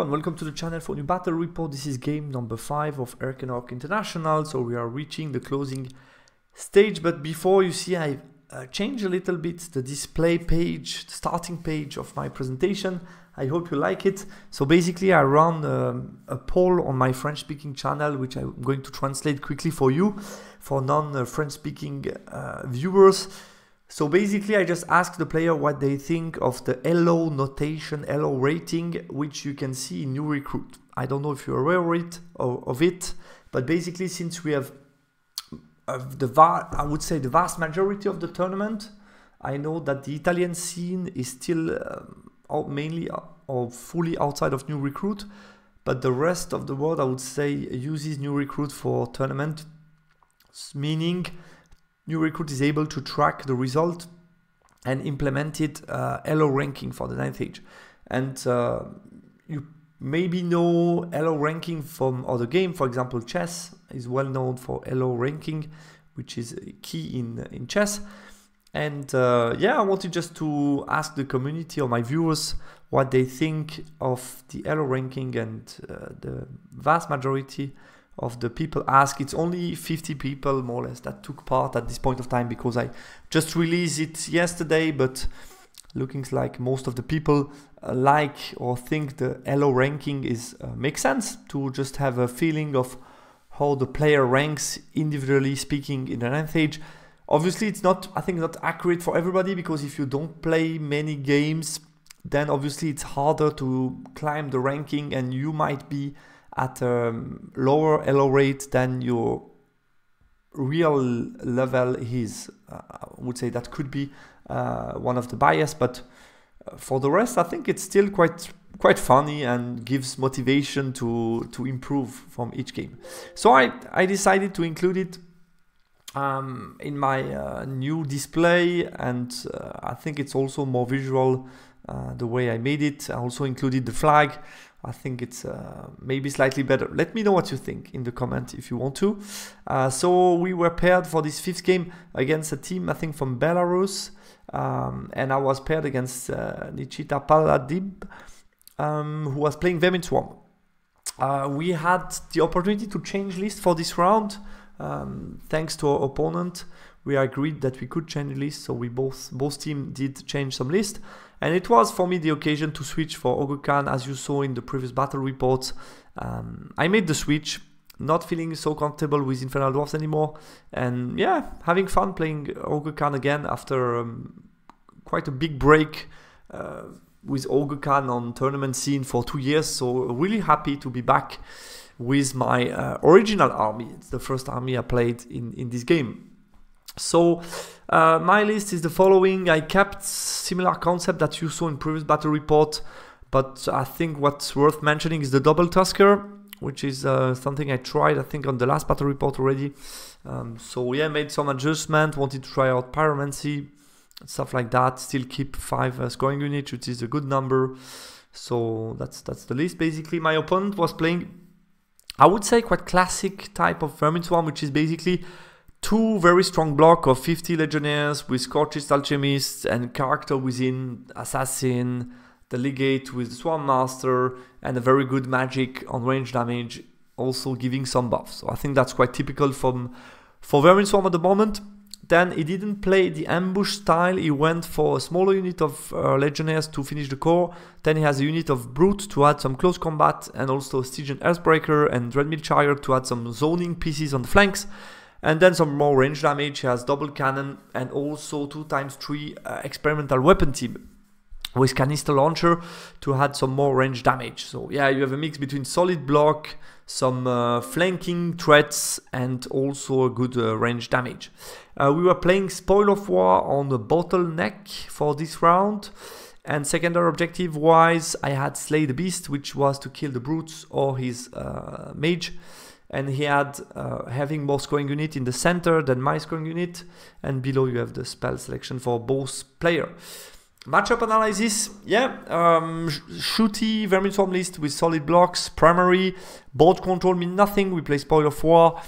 and welcome to the channel for new battle report. This is game number 5 of Erkenok International, so we are reaching the closing stage. But before, you see I changed a little bit the display page, the starting page of my presentation. I hope you like it. So basically I run a poll on my French speaking channel, which I'm going to translate quickly for you, for non-French speaking viewers. So basically I just ask the player what they think of the LO notation, LO rating, which you can see in New Recruit. I don't know if you're aware of it, but basically since we have I would say the vast majority of the tournament, I know that the Italian scene is still mainly or fully outside of New Recruit, but the rest of the world, I would say, uses New Recruit for tournament, meaning New Recruit is able to track the result and implement it LO ranking for the 9th age. And you maybe know LO ranking from other game. For example, chess is well known for LO ranking, which is key in chess. And yeah, I wanted just to ask the community or my viewers what they think of the LO ranking, and the vast majority of the people ask. It's only 50 people more or less that took part at this point of time, because I just released it yesterday, but looking like most of the people like or think the LO ranking is makes sense to just have a feeling of how the player ranks individually speaking in the 9th age. Obviously it's not, I think, not accurate for everybody, because if you don't play many games, then obviously it's harder to climb the ranking, and you might be at a lower LO rate than your real level is. I would say that could be one of the bias, but for the rest, I think it's still quite funny and gives motivation to improve from each game. So I decided to include it in my new display, and I think it's also more visual the way I made it. I also included the flag. I think it's maybe slightly better. Let me know what you think in the comment if you want to. So we were paired for this 5th game against a team, I think, from Belarus, and I was paired against Nicitapalladib, who was playing Vermin. We had the opportunity to change list for this round. Thanks to our opponent, we agreed that we could change list, so we both team did change some list, and it was for me the occasion to switch for Ogre, as you saw in the previous battle reports. I made the switch, not feeling so comfortable with Infernal Dwarfs anymore, and yeah, having fun playing Ogre again after quite a big break with Ogre on tournament scene for 2 years. So really happy to be back with my original army. It's the first army I played in this game. So my list is the following. I kept similar concept that you saw in previous battle report, but I think what's worth mentioning is the double Tusker, which is something I tried, I think, on the last battle report already. So yeah, made some adjustment, wanted to try out pyromancy, stuff like that. Still keep 5 scoring units, which is a good number. So that's the list basically. My opponent was playing, I would say, quite classic type of Vermin Swarm, which is basically 2 very strong block of 50 Legionnaires with Scorchist Alchemist and character within Assassin, the Legate with Swarm Master, and a very good magic on range damage, also giving some buffs. So I think that's quite typical for Vermin Swarm at the moment. Then he didn't play the ambush style, he went for a smaller unit of Legionnaires to finish the core. Then he has a unit of Brute to add some close combat, and also Stygian Earthbreaker and Dreadmill Chariot to add some zoning pieces on the flanks. And then some more range damage. He has double cannon and also 2x3 experimental weapon team with canister launcher to add some more range damage. So yeah, you have a mix between solid block, some flanking threats, and also a good range damage. We were playing Spoil of War on the bottleneck for this round, and secondary objective wise I had Slay the Beast, which was to kill the brutes or his mage. And he had having more scoring unit in the center than my scoring unit, and below you have the spell selection for both player. Matchup analysis, yeah, shooty Vermin Swarm list with solid blocks. Primary board control mean nothing. We play Spoil of War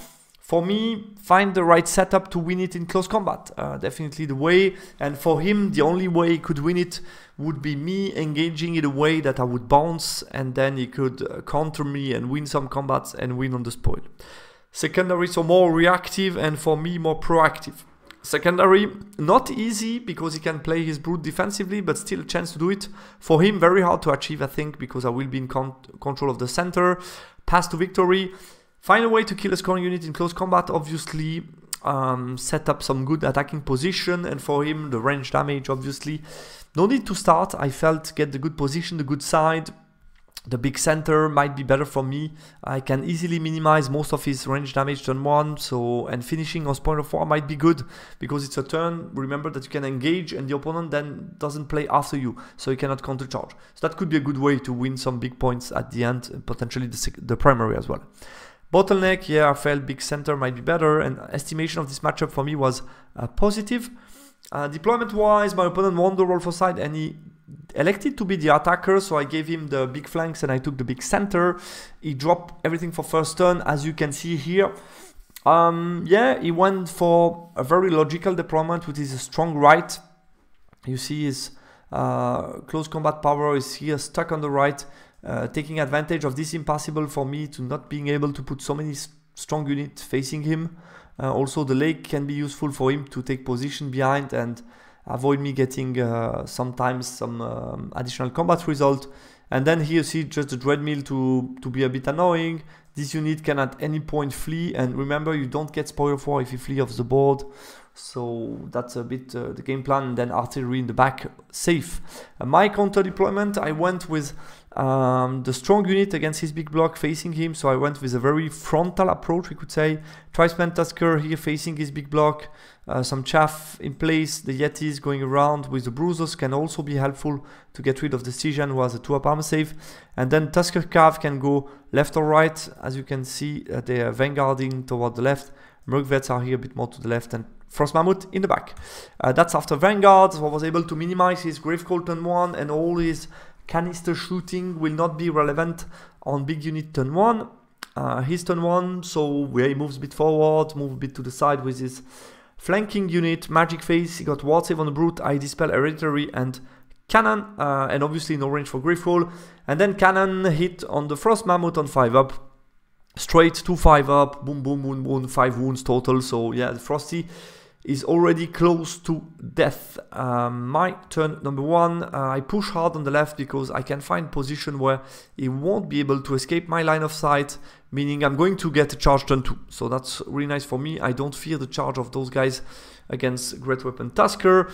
for me, find the right setup to win it in close combat. Definitely the way. And for him, the only way he could win it would be me engaging in a way that I would bounce, and then he could counter me and win some combats and win on the spoil. Secondary, so more reactive, and for me, more proactive. Secondary, not easy because he can play his brute defensively, but still a chance to do it. For him, very hard to achieve, I think, because I will be in control of the center. Pass to victory. Find a way to kill a scoring unit in close combat, obviously. Set up some good attacking position, and for him, the range damage, obviously. No need to start, I felt, get the good position, the good side. The big center might be better for me. I can easily minimize most of his range damage turn 1, so, and finishing on spoiler 4 might be good because it's a turn. Remember that you can engage and the opponent then doesn't play after you, so you cannot countercharge. So that could be a good way to win some big points at the end, and potentially the primary as well. Bottleneck, yeah, I felt big center might be better, and estimation of this matchup for me was positive. Deployment wise, my opponent won the roll for side and he elected to be the attacker, so I gave him the big flanks and I took the big center. He dropped everything for first turn, as you can see here. Yeah, he went for a very logical deployment with his strong right. You see his close combat power is here stuck on the right, taking advantage of this impossible for me to not being able to put so many strong units facing him. Also the lake can be useful for him to take position behind and avoid me getting sometimes some additional combat result. And then here you see just the Dreadmill to be a bit annoying. This unit can at any point flee, and remember you don't get spoiler 4 if you flee off the board. So that's a bit the game plan, and then artillery in the back, safe. My counter deployment, I went with the strong unit against his big block facing him, so I went with a very frontal approach, we could say. Tribesman Tusker here facing his big block, some chaff in place, the Yetis going around with the Bruisers can also be helpful to get rid of the Stygian, who has a 2-up armor save. And then Tusker Cav can go left or right, as you can see they are vanguarding toward the left. Merc are here a bit more to the left, and Frost Mammoth in the back. That's after Vanguard, so I was able to minimize his Gravecold turn 1, and all his canister shooting will not be relevant on big unit turn 1. His turn 1, so where he moves a bit forward, move a bit to the side with his flanking unit. Magic Phase, he got Ward Save on the Brute, I Dispel Hereditary and Cannon, and obviously no range for Gravecold. And then Cannon hit on the Frost Mammoth on 5-up. Straight to 5-up, boom, boom, boom, boom, 5 wounds total. So yeah, the Frosty is already close to death. My turn number 1, I push hard on the left because I can find position where he won't be able to escape my line of sight, meaning I'm going to get a charge turn 2. So that's really nice for me. I don't fear the charge of those guys against Great Weapon Tusker.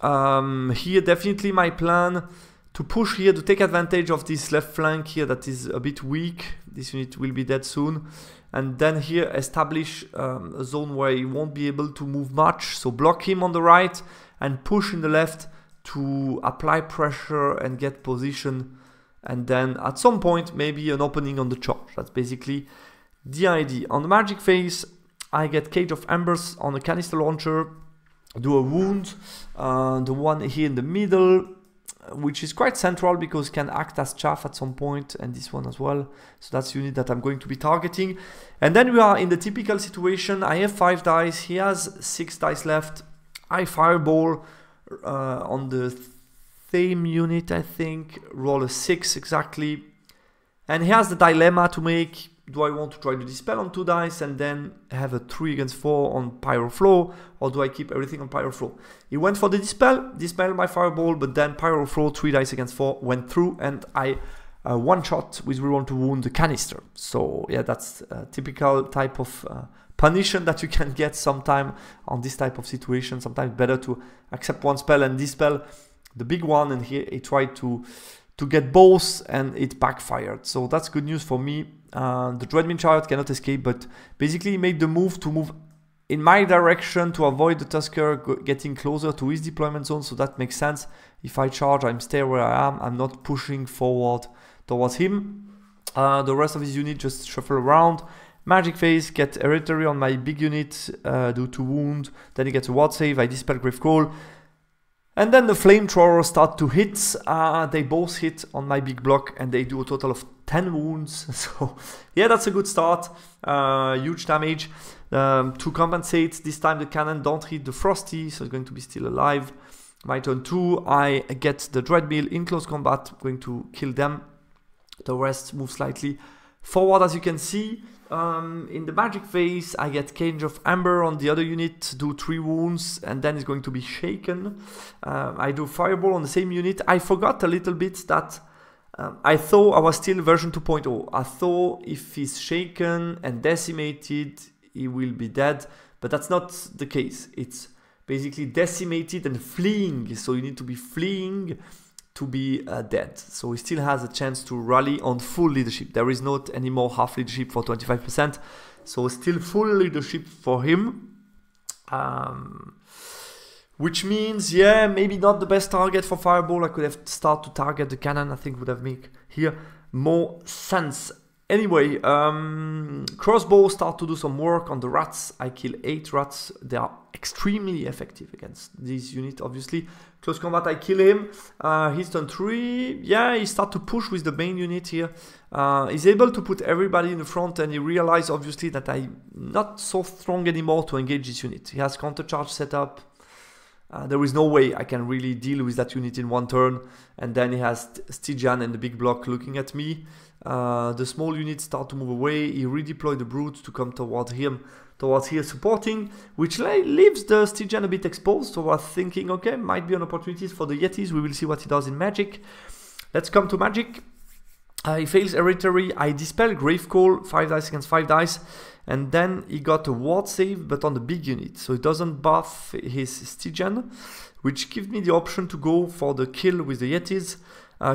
Here definitely my plan to push here to take advantage of this left flank here that is a bit weak. This unit will be dead soon. And then here establish a zone where he won't be able to move much. So block him on the right and push in the left to apply pressure and get position. And then at some point maybe an opening on the charge. That's basically the idea. On the Magic Phase, I get Cage of Embers on the canister launcher. Do a wound. The one here in the middle, which is quite central because can act as chaff at some point, and this one as well. So that's the unit that I'm going to be targeting. And then we are in the typical situation. I have 5 dice, he has 6 dice left. I fireball on the same unit, I think, roll a 6 exactly. And he has the dilemma to make. Do I want to try to dispel on 2 dice and then have a 3 against 4 on Pyro Flow, or do I keep everything on Pyro Flow? He went for the dispel my fireball, but then Pyro Flow 3 dice against 4 went through, and I one shot with reroll to wound the canister. So yeah, that's a typical type of punition that you can get sometime on this type of situation. Sometimes better to accept one spell and dispel the big one, and here he tried to get both and it backfired. So that's good news for me. The Dreadmin Chariot cannot escape, but basically he made the move to move in my direction to avoid the Tusker getting closer to his deployment zone, so that makes sense. If I charge, I'm stay where I am, I'm not pushing forward towards him. The rest of his unit just shuffle around. Magic Phase, get Hereditary on my big unit, do 2 wound, then he gets a Ward Save, I Dispel Gravecold. And then the Flamethrowers start to hit. They both hit on my big block and they do a total of 10 wounds. So yeah, that's a good start. Huge damage. To compensate, this time the cannon don't hit the Frosty, so it's going to be still alive. My turn 2, I get the Dreadmill in close combat, going to kill them. The rest move slightly forward, as you can see. In the magic phase, I get Cage of Amber on the other unit, do 3 wounds, and then it's going to be shaken. I do Fireball on the same unit. I forgot a little bit that I thought I was still version 2.0. I thought if he's shaken and decimated, he will be dead, but that's not the case. It's basically decimated and fleeing, so you need to be fleeing to be dead. So he still has a chance to rally on full leadership. There is not any more half leadership for 25%, so still full leadership for him. Which means, yeah, maybe not the best target for Fireball. I could have started to target the cannon. I think would have made here more sense. Anyway, crossbow start to do some work on the rats. I kill 8 rats. They are extremely effective against this unit, obviously. Close combat, I kill him. He's turn 3. Yeah, he start to push with the main unit here. He's able to put everybody in the front, and he realized, obviously, that I'm not so strong anymore to engage this unit. He has counter charge set up. There is no way I can really deal with that unit in one turn. And then he has Stygian and the big block looking at me. The small units start to move away. He redeployed the brute to come towards here supporting, which leaves the Stygian a bit exposed. So I was thinking, okay, might be an opportunity for the Yetis. We will see what he does in magic. Let's come to magic. He fails hereditary. I dispel Gravecall, 5 dice against 5 dice. And then he got a ward save, but on the big unit. So it doesn't buff his Stygian, which gives me the option to go for the kill with the Yetis.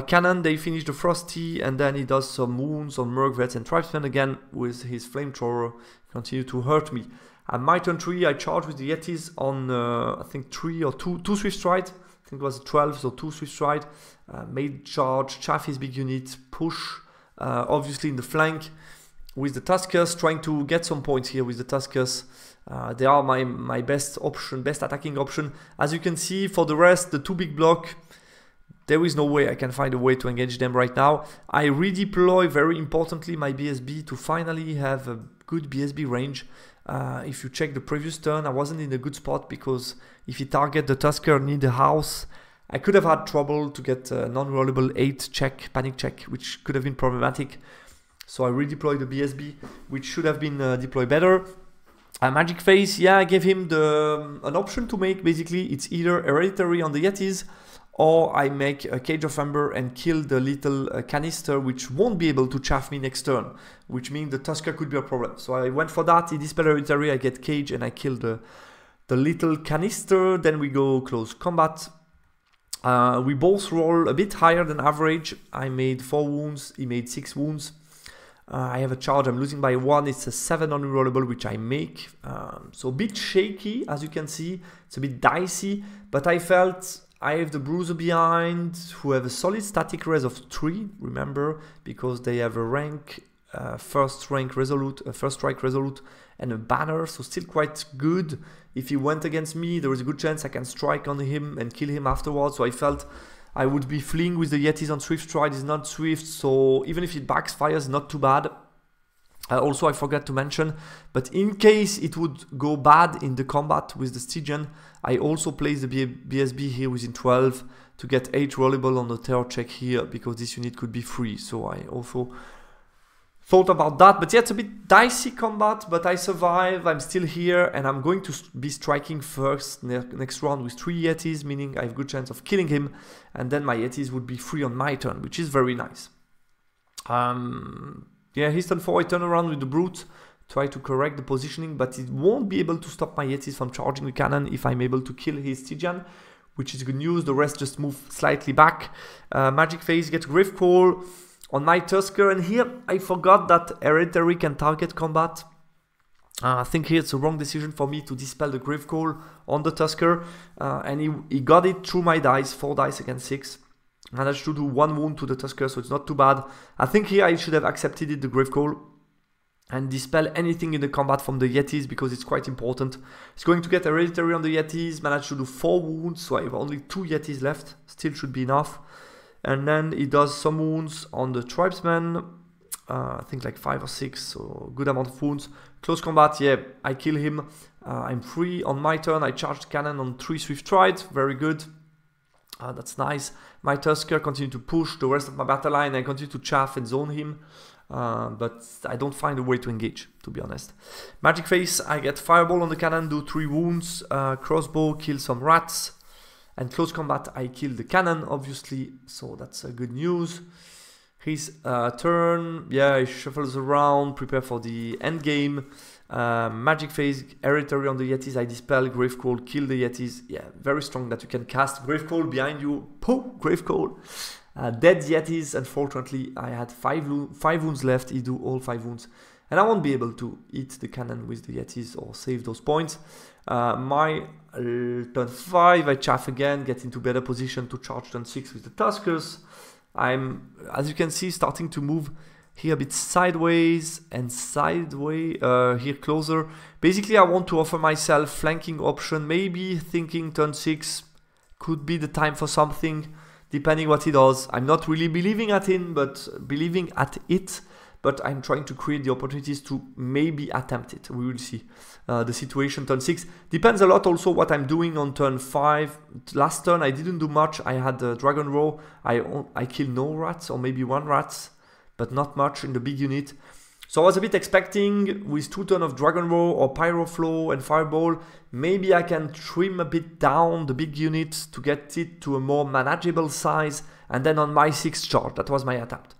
Cannon, they finish the Frosty, and then he does some wounds on Merc, Vets, and Tribesmen again with his Flamethrower, continue to hurt me. At my turn 3, I charge with the Yetis on, I think 3 or 2 Swift Stride. I think it was 12, so 2 Swift Stride. Made charge, chaff his big unit, push, obviously in the flank with the Tuskers, trying to get some points here with the Tuskers. They are my best option, best attacking option. As you can see, for the rest, the 2 big block, there is no way I can find a way to engage them right now. I redeploy, very importantly, my BSB to finally have a good BSB range. If you check the previous turn, I wasn't in a good spot because if you target the Tusker near the house, I could have had trouble to get a non-rollable 8 check, panic check, which could have been problematic. So I redeployed the BSB, which should have been deployed better. Magic phase, yeah, I gave him an option to make. Basically, it's either hereditary on the Yetis, or I make a Cage of Amber and kill the little canister, which won't be able to chaff me next turn, which means the Tusker could be a problem. So I went for that. He dispel hereditary, I get Cage, and I kill the little canister. Then we go close combat. We both roll a bit higher than average. I made 4 wounds, he made 6 wounds. I have a charge, I'm losing by 1, it's a 7 unrollable, which I make. So a bit shaky, as you can see, it's a bit dicey, but I felt I have the Bruiser behind, who have a solid static res of 3, remember, because they have a rank, first strike resolute, and a banner, so still quite good. If he went against me, there is a good chance I can strike on him and kill him afterwards, so I felt I would be fleeing with the Yetis on Swift Stride. Is not Swift, so even if it backfires, not too bad. Also, I forgot to mention, but in case it would go bad in the combat with the Stygian, I also place the BSB here within 12 to get 8 rollable on the terror check here, because this unit could be free. So I also thought about that, but yeah, it's a bit dicey combat, but I survive, I'm still here, and I'm going to be striking first next round with 3 Yetis, meaning I have a good chance of killing him, and then my Yetis would be free on my turn, which is very nice. Yeah, his turn 4, I turn around with the Brute, try to correct the positioning, but it won't be able to stop my Yetis from charging the cannon if I'm able to kill his Stygian, which is good news. The rest just move slightly back. Magic phase, gets Gravecall on my Tusker, and here I forgot that hereditary can target combat. I think here it's a wrong decision for me to dispel the Gravecall on the Tusker, and he got it through my dice, 4 dice against 6. Managed to do 1 wound to the Tusker, so it's not too bad. I think here I should have accepted it, the Gravecall, and dispel anything in the combat from the Yetis, because it's quite important. It's going to get hereditary on the Yetis, managed to do 4 wounds, so I have only 2 Yetis left, still should be enough. And then he does some wounds on the Tribesmen, I think like 5 or 6, so good amount of wounds. Close combat, yeah, I kill him. I'm free on my turn. I charged cannon on 3 swift strides, very good. That's nice. My Tusker continue to push the rest of my battle line. I continue to chaff and zone him, but I don't find a way to engage, to be honest. Magic Face, I get Fireball on the cannon, do 3 wounds. Crossbow, kill some rats. And close combat, I kill the cannon, obviously, so that's good news. His turn, yeah, he shuffles around, prepare for the end game. Magic Phase, Hereditary on the Yetis, I dispel, Gravecold, kill the Yetis. Yeah, very strong that you can cast Gravecold behind you. Pooh, Gravecold. Dead Yetis, unfortunately, I had 5 wounds left. He do all 5 wounds. And I won't be able to hit the cannon with the Yetis or save those points. My turn 5, I chaff again, get into better position to charge turn 6 with the Tuskers. I'm, as you can see, starting to move here a bit sideways and sideways, here closer. Basically, I want to offer myself flanking option, maybe thinking turn 6 could be the time for something, depending what he does. I'm not really believing at it, but I'm trying to create the opportunities to maybe attempt it. We will see. The situation turn 6 depends a lot also what I'm doing on turn 5. Last turn I didn't do much. I had the Dragon Row. I killed no rats or maybe 1 rat, but not much in the big unit. So I was a bit expecting with 2 turns of Dragon Row or Pyro Flow and Fireball, maybe I can trim a bit down the big unit to get it to a more manageable size, and then on my 6th charge, that was my attempt.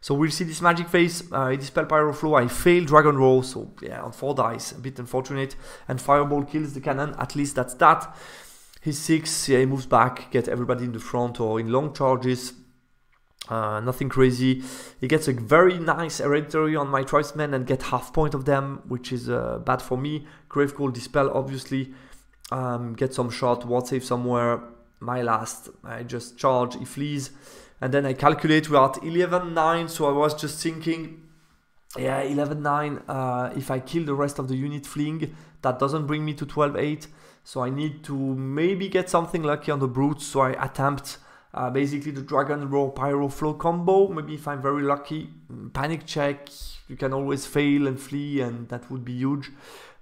So we'll see this Magic Face, I dispel Pyro Flow, I fail Dragon Row, so yeah, on 4 dice, a bit unfortunate, and Fireball kills the cannon, at least that's that. His 6, yeah, he moves back, get everybody in the front or in long charges, nothing crazy. He gets a very nice Hereditary on my Tribesmen and get half point of them, which is bad for me. Gravecold dispel, obviously, get some shot, ward save somewhere, my last, I just charge, he flees. And then I calculate we're at 11-9, so I was just thinking, yeah, 11-9, if I kill the rest of the unit fleeing, that doesn't bring me to 12-8, so I need to maybe get something lucky on the brutes, so I attempt basically the Dragon Row Pyro Flow combo. Maybe if I'm very lucky, panic check, you can always fail and flee, and that would be huge,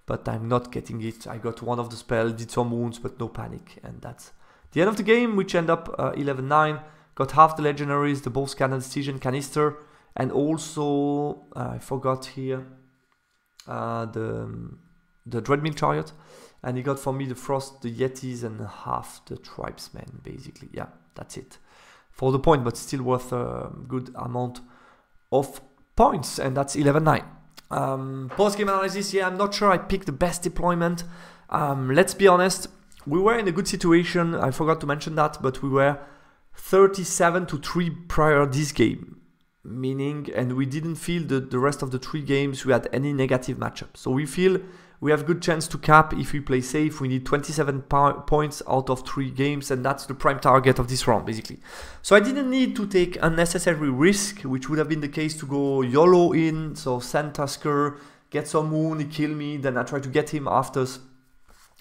but I'm not getting it. I got one of the spell, did some wounds, but no panic, and that's the end of the game, which end up 11-9. Got half the legendaries, the Boss Cannon, Stygian Canister, and also, I forgot here, the Dreadmill Chariot. And he got for me the Frost, the Yetis, and half the Tribesmen, basically. Yeah, that's it. For the point, but still worth a good amount of points, and that's 11-9. Post-game analysis, yeah, I'm not sure I picked the best deployment. Let's be honest, we were in a good situation, I forgot to mention that, but we were 37-3 prior this game, meaning, and we didn't feel the rest of the 3 games we had any negative matchup. So we feel we have good chance to cap if we play safe. We need 27 points out of 3 games, and that's the prime target of this round, basically. So I didn't need to take unnecessary risk, which would have been the case to go YOLO in, so send Tusker, get some wound, he kill me, then I try to get him after.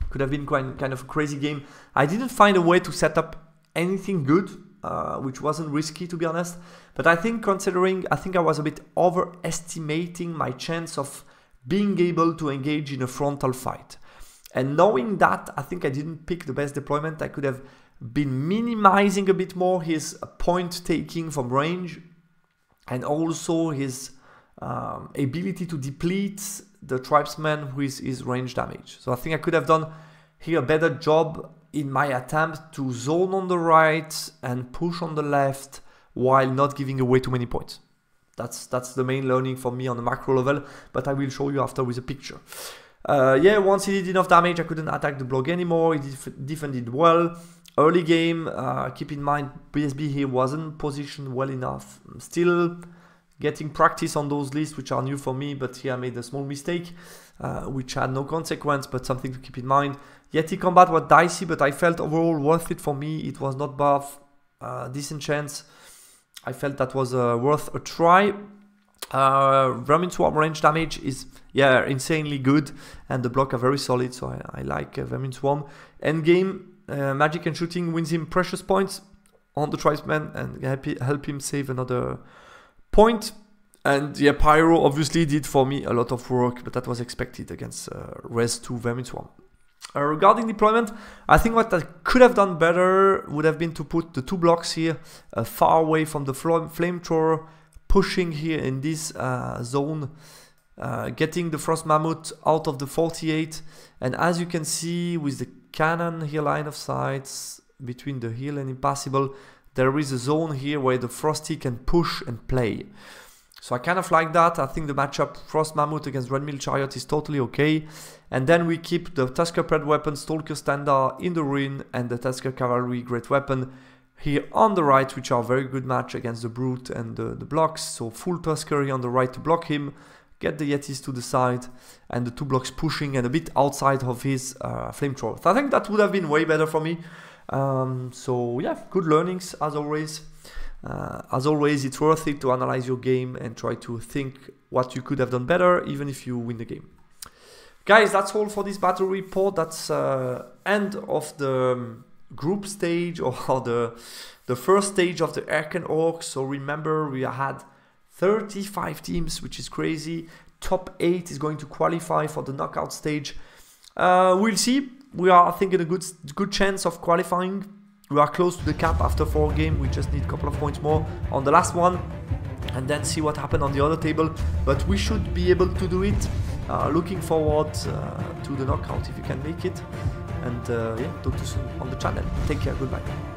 Could have been kind of a crazy game. I didn't find a way to set up anything good, which wasn't risky, to be honest, but I think considering, I think I was a bit overestimating my chance of being able to engage in a frontal fight, and knowing that, I think I didn't pick the best deployment. I could have been minimizing a bit more his point taking from range, and also his ability to deplete the Tribesman with his range damage. So I think I could have done here a better job in my attempt to zone on the right and push on the left while not giving away too many points. That's the main learning for me on the macro level, but I will show you after with a picture. Yeah, once he did enough damage, I couldn't attack the block anymore. He defended well. Early game, keep in mind, BSB here wasn't positioned well enough. Still getting practice on those lists, which are new for me, but here I made a small mistake, which had no consequence, but something to keep in mind. Yeti combat was dicey, but I felt overall worth it for me. It was not buff, decent chance. I felt that was worth a try. Vermin Swarm range damage is, yeah, insanely good, and the block are very solid, so I like Vermin Swarm. Endgame, magic and shooting wins him precious points on the Tribesman and help him save another point. And yeah, Pyro obviously did for me a lot of work, but that was expected against Res 2 Vermin Swarm. Regarding deployment, I think what I could have done better would have been to put the 2 blocks here far away from the flamethrower, pushing here in this zone, getting the Frost Mammoth out of the 48. And as you can see with the cannon here, line of sight between the hill and Impassable, there is a zone here where the Frosty can push and play. So I kind of like that. I think the matchup Frost Mammoth against Red Mill Chariot is totally okay. And then we keep the Tusker Pred Weapon, Stalker Standard in the ruin, and the Tusker Cavalry Great Weapon here on the right, which are a very good match against the Brute and the blocks. So full Tusker here on the right to block him, get the Yetis to the side, and the 2 blocks pushing and a bit outside of his flamethrower. So I think that would have been way better for me. So yeah, good learnings as always. As always, it's worth it to analyze your game and try to think what you could have done better, even if you win the game. Guys, that's all for this battle report. That's end of the group stage, or the first stage of the Erken Orcs. So remember, we had 35 teams, which is crazy. Top 8 is going to qualify for the knockout stage. We'll see. We are, I think, in a good chance of qualifying. We are close to the cap after 4 games. We just need a couple of points more on the last one, and then see what happened on the other table. But we should be able to do it. Looking forward to the knockout if you can make it. And yeah, talk to you soon on the channel. Take care. Goodbye.